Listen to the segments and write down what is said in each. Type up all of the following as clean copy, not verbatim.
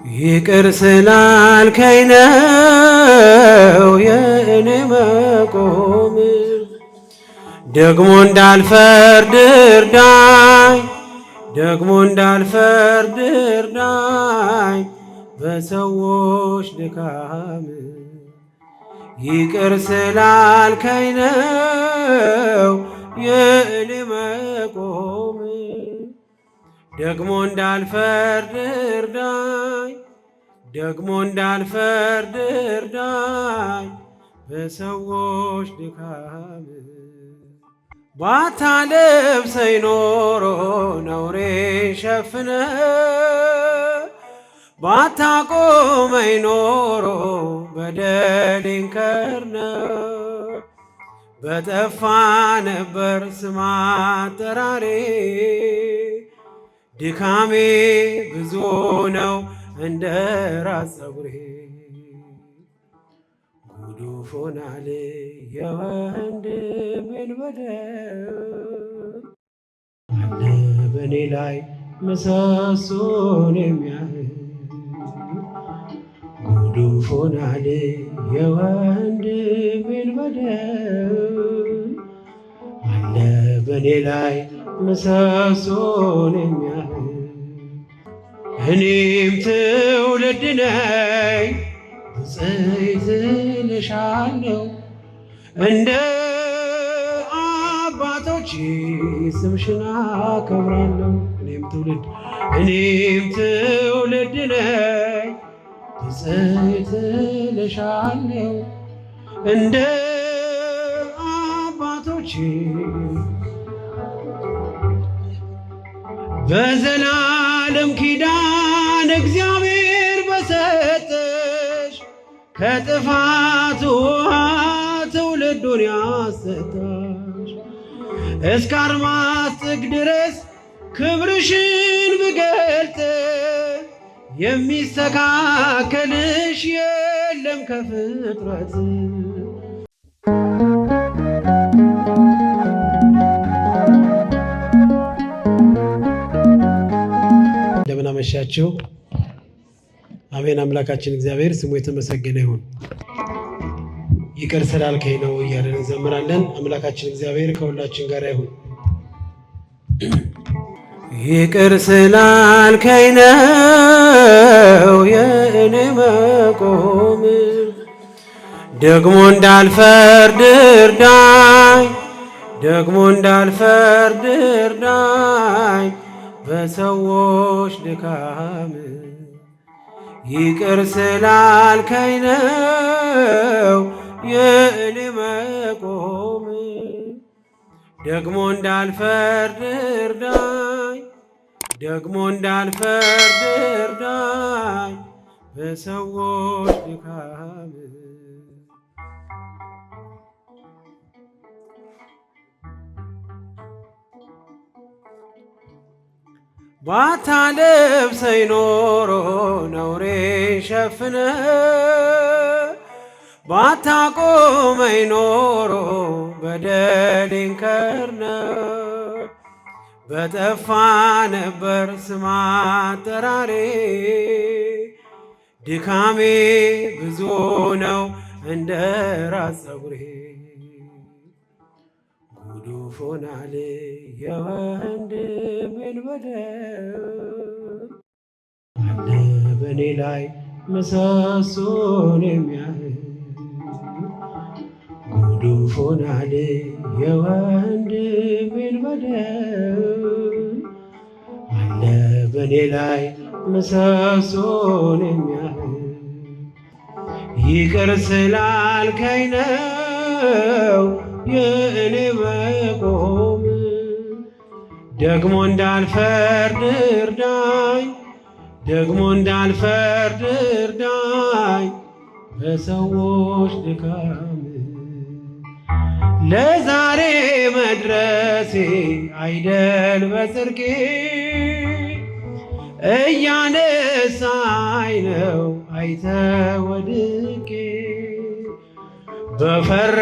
ይቅር ስላልከኝ ነው የእኔ መቆም፣ ደግሞ እንዳልፈርድ እርዳኝ፣ ደግሞ እንዳልፈርድ እርዳኝ በሰዎች ድካም። ይቅር ስላልከኝ ነው የእኔ መቆም፣ ደግሞ እንዳልፈርድ እርዳኝ፣ ደግሞ እንዳልፈርድ እርዳኝ በሰዎች ድካም። ባታለብሰኝ ኖሮ ነውሬን ሸፍነ፣ ባታቆመኝ ኖሮ በደሌን ከርነ፣ በጠፋ ነበር ስም አጠራሬ። ድካሜ ብዙ ነው እንደ ራስ ፀጉሬ፣ ጉዱፍ ሆናል የወንድሜን በደል። አለ በእኔ ላይ ምሰሶን የሚያህል፣ ጉዱፍ ሆናል የወንድሜን በደል። አለ በእኔ ላይ ምሰሶን የሚያህል፣ እኔም ትውልድ ነኝ ብፅዕት እልሻለሁ፣ እንደ አባቶቼ ስምሽን አከብራለሁ። እኔም ትውልድ ነኝ ብፅዕት እልሻለሁ፣ እንደ አባቶቼ በዘላለም ኪዳን እግዚአብሔር በሰጠሽ፣ ከጥፋት ውሃ ትውልዱን ያሰጣሽ። እስከ አድማስ ጥግ ድረስ ክብርሽን ብገልጥ፣ የሚስተካከልሽ የለም ከፍጥረት። እንደምን አመሻችሁ። አሜን። አምላካችን እግዚአብሔር ስሙ የተመሰገነ ይሁን። ይቅር ስላልከኝ ነው እያለን እንዘምራለን። አምላካችን እግዚአብሔር ከሁላችን ጋር ይሁን። ይቅር ስላልከኝ ነው የእኔ መቆም፣ ደግሞ እንዳልፈርድ እርዳኝ፣ ደግሞ እንዳልፈርድ እርዳኝ በሰዎች ድካም። ይቅር ስላልከኝ ነው የእኔ መቆም፣ ደግሞ እንዳልፈርድ እርዳኝ፣ ደግሞ እንዳልፈርድ እርዳኝ በሰዎች ድካም። ባታለብሰኝ ኖሮ ነውሬን ሸፍነ፣ ባታቆመኝ ኖሮ በደሌን ከርነ፣ በጠፋ ነበር ስም አጠራሬ። ድካሜ ብዙ ነው እንደ ራስ ፀጉሬ፣ ጉዱፍ ሆናል የወንድሜን በደል። አለ በእኔ ላይ ምሰሶን የሚያህል፣ ጉዱፍ ሆናል የወንድሜን በደል። አለ በእኔ ላይ ምሰሶን የሚያህል፣ ይቅር ስላልከኝ ነው የእኔ መቆም፣ ደግሞ እንዳልፈርድ እርዳኝ፣ ደግሞ እንዳልፈርድ እርዳኝ በሰዎች ድካም። ለዛሬ መድረሴ አይደል በጽድቄ፣ እያነሳኝ ነው አይተ ወድቄ።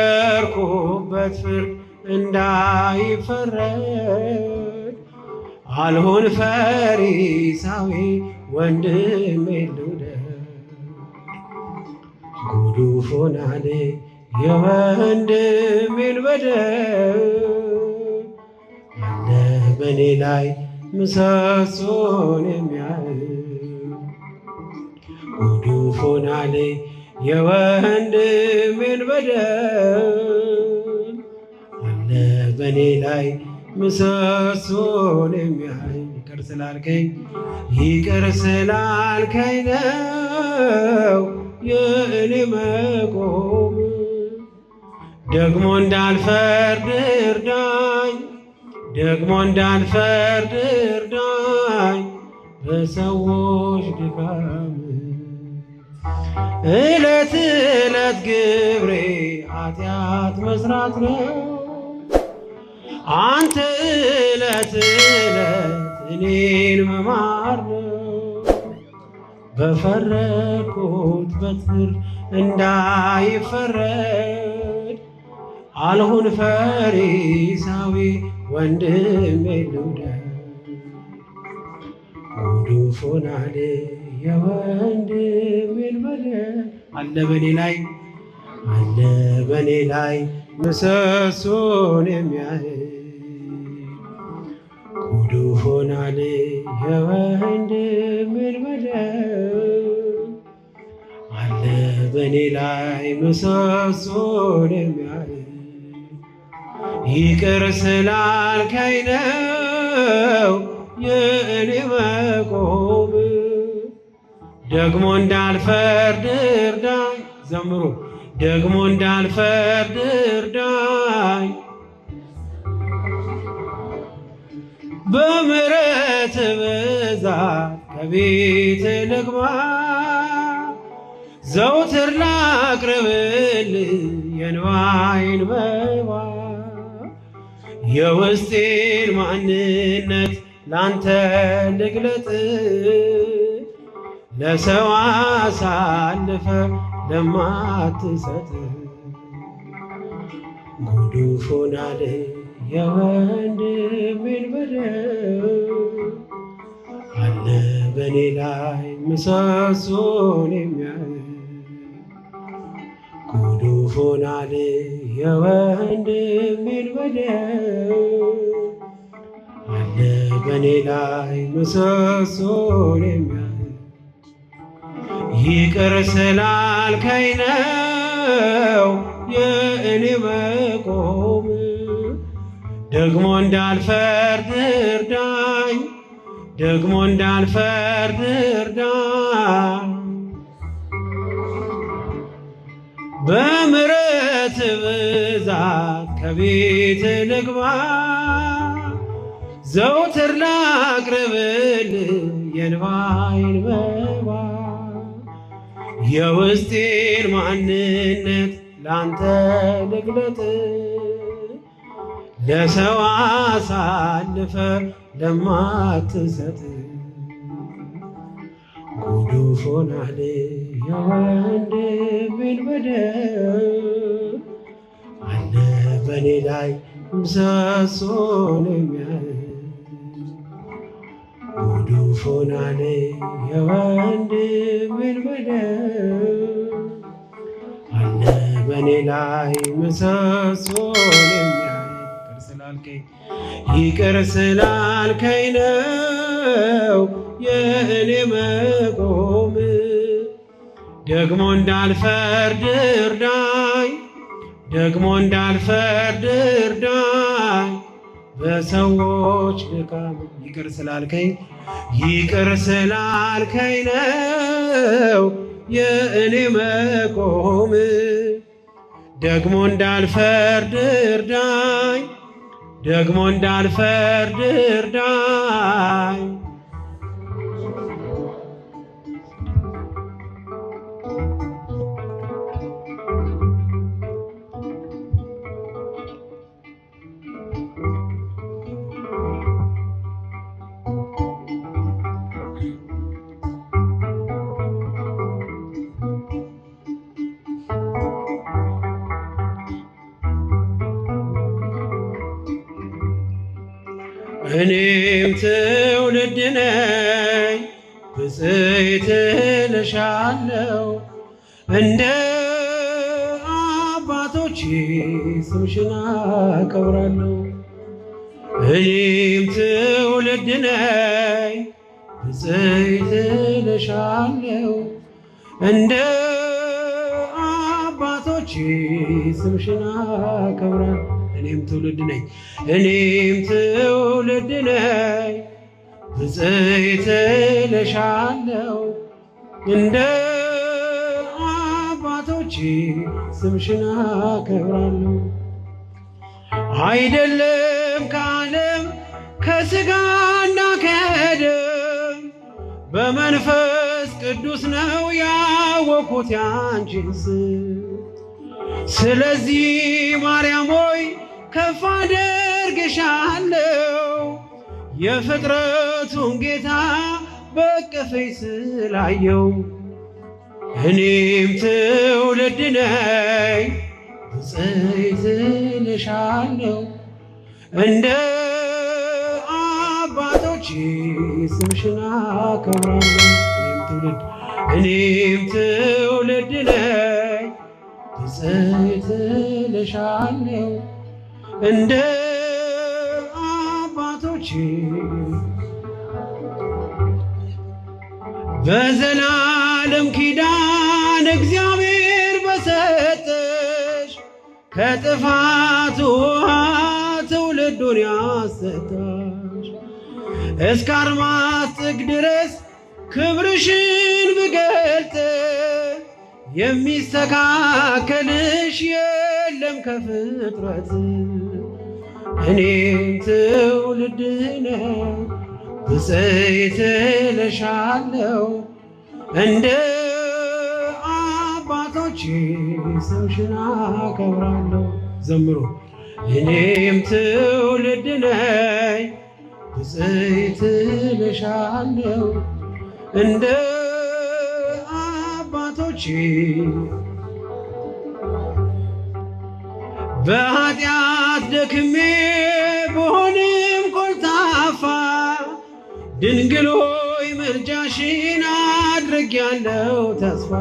በፈረድኩበት ፍርድ እንዳይፈረድ አልሆን ፈሪሳዊ ወንድሜን ልውደድ ጉዱፍ ሆናል የወንድሜን በደል አለ በኔ ላይ ምሰሶን የሚያህል ጉዱፍ ሆናል የወንድሜን በደል አለ በኔ ላይ ምሰሶን የሚያህል ይቅር ስላልከኝ ነው የእኔ መቆም ደግሞ እንዳልፈርድ እርዳኝ ደግሞ እንዳልፈርድ እርዳኝ በሰዎች ድካም ዕለት ዕለት ግብሬ ኃጢአት መስራት ነው አንተ ዕለት ዕለት እኔን መማር ነው በፈረድኩት በትር እንዳይፈረድ አልሁን ፈሪሳዊ ወንድሜን ልውደድ ጉዱፍ ሆናል የወንድሜን በደል አለ በኔ ላይ ምሰሶን የሚያህል ጉዱፍ ሆናል የወንድሜን በደል አለ በኔ ላይ ምሰሶን የሚያህል ይቅር ስላልከኝ ነው የእኔ መቆም ደግሞ እንዳልፈርድ እርዳኝ ዘምሩ ደግሞ እንዳልፈርድ እርዳኝ በምሕረት ብዛት ከቤት ልግባ ዘውትር ላቅርብል የእንባዬን መባ የውስጤን ማንነት ላንተ ልግለጥ ለሰው አሳልፈ ለማትሰጥ ጉዱፍ ሆናል የወንድሜን በደል አለ በኔ ላይ ምሰሶን የሚያህል ጉዱፍ ሆናል የወንድሜን በደል አለ በኔ ላይ ምሰሶን የሚያህል ይቅር ስላልከኝ ነው የእኔ መቆም ደግሞ እንዳልፈርድ እርዳኝ ደግሞ እንዳልፈርድ እርዳኝ በምሕረት ብዛት ከቤት ልግባ ዘውትር ላቅርብል የእንባዬን መባ የውስጤን ማንነት ላንተ ልግለጥ ለሰው አሳልፈ ለማትሰጥ ጉዱፍ ሆናል የወንድሜን በደል አለ በኔ ላይ ምሰሶን የሚያህል ጉዱፍ ሆናል የወንድሜን በደል አለ በኔ ላይ ምሰሶን የሚያህል ይቅር ስላልከኝ ነው የእኔ መቆም ደግሞ እንዳልፈርድ እርዳኝ ደግሞ እንዳልፈርድ እርዳኝ በሰዎች ድካም ይቅር ስላልከኝ ነው የእኔ መቆም ደግሞ እንዳልፈርድ እርዳኝ ደግሞ እንዳልፈርድ እርዳኝ እኔም ትውልድ ነኝ ብዙ ብፅዕት እልሻለሁ እንደ አባቶቼ ስምሽን አከብራለሁ። እኔም ትውልድ ነኝ ብፅዕት እልሻለሁ እንደ አባቶቼ ስምሽን አከብራለሁ። እኔም ትውልድ ነኝ ብፅዕት እልሻለሁ እንደ አባቶቼ ስምሽን አከብራለሁ። አይደለም ከዓለም ከሥጋና ከደም በመንፈስ ቅዱስ ነው ያወቅሁት ያንቺን ስም። ስለዚህ ማርያም ሆይ ከፍ አደርግሻለሁ የፍጥረቱን ጌታ በቀፈኝ ስላየው። እኔም ትውልድ ነኝ ብፅዕት እልሻለሁ እንደ አባቶቼ ስምሽን አከብራለሁ። እኔም ትውልድ ነኝ ብፅዕት እልሻለሁ እንደ አባቶቼ በዘላለም ኪዳን እግዚአብሔር በሰጠሽ ከጥፋት ውሃ ትውልዱን ያሰጣሽ እስከ አድማስ ጥግ ድረስ ክብርሽን ብገልጥ የሚስተካከልሽ የለም ከፍጥረት። እኔም ትውልድ ነኝ ብፅዕት እልሻለሁ እንደ አባቶቼ ስምሽን አከብራለሁ። ዘምሮ እኔም ትውልድ ነኝ ብፅዕት እልሻለሁ እንደ አባቶቼ በኃጢአት ደክሜ ብሆንም ኮልታፋ ድንግል ሆይ ምልጃሽን አድርጌያለሁ ተስፋ።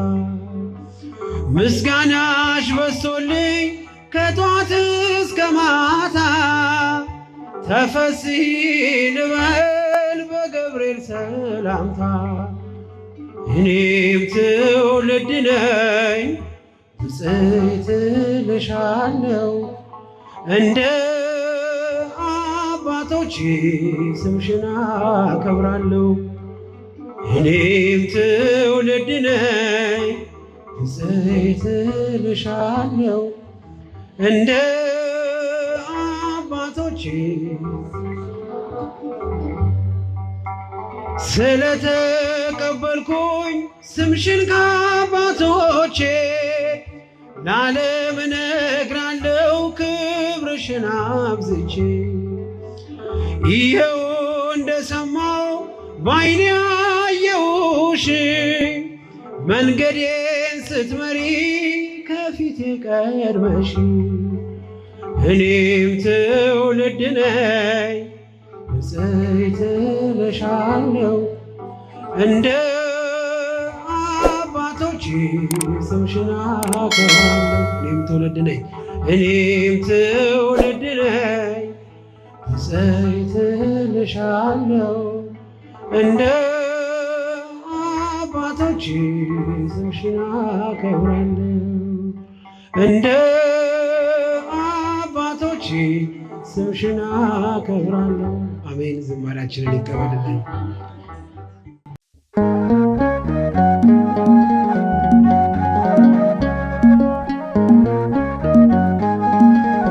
ምስጋናሽ በዝቶልኝ ከጧት እስከ ማታ ተፈሥሒ ልበል በገብርኤል ሰላምታ። እኔም ትውልድ ነኝ ብፅዕት እልሻለሁ እንደ አባቶቼ ስምሽን አከብራለሁ። እኔም ትውልድ ነኝ ብፅዕት እልሻለሁ እንደ አባቶቼ ስለተቀበልኩኝ ስምሽን ከአባቶቼ ለዓለም እነግራለሁ ክብርሽን አብዝቼ። ይኸው እንደሰማው ባይኔ አየሁሽ መንገዴን ስትመሪ ከፊቴ ቀድመሽ። እኔም ትውልድ ነኝ ብፅዕት እልሻለሁ እንደ አባቶቼ ስምሽን አከብራለሁ። እኔም ትውልድ ነኝ ብፅዕት እልሻለሁ እንደ አባቶቼ ስምሽን አከብራለሁ እንደ አባቶቼ ስምሽን አከብራለሁ። አሜን። ዝማሬያችንን ይቀበልልን።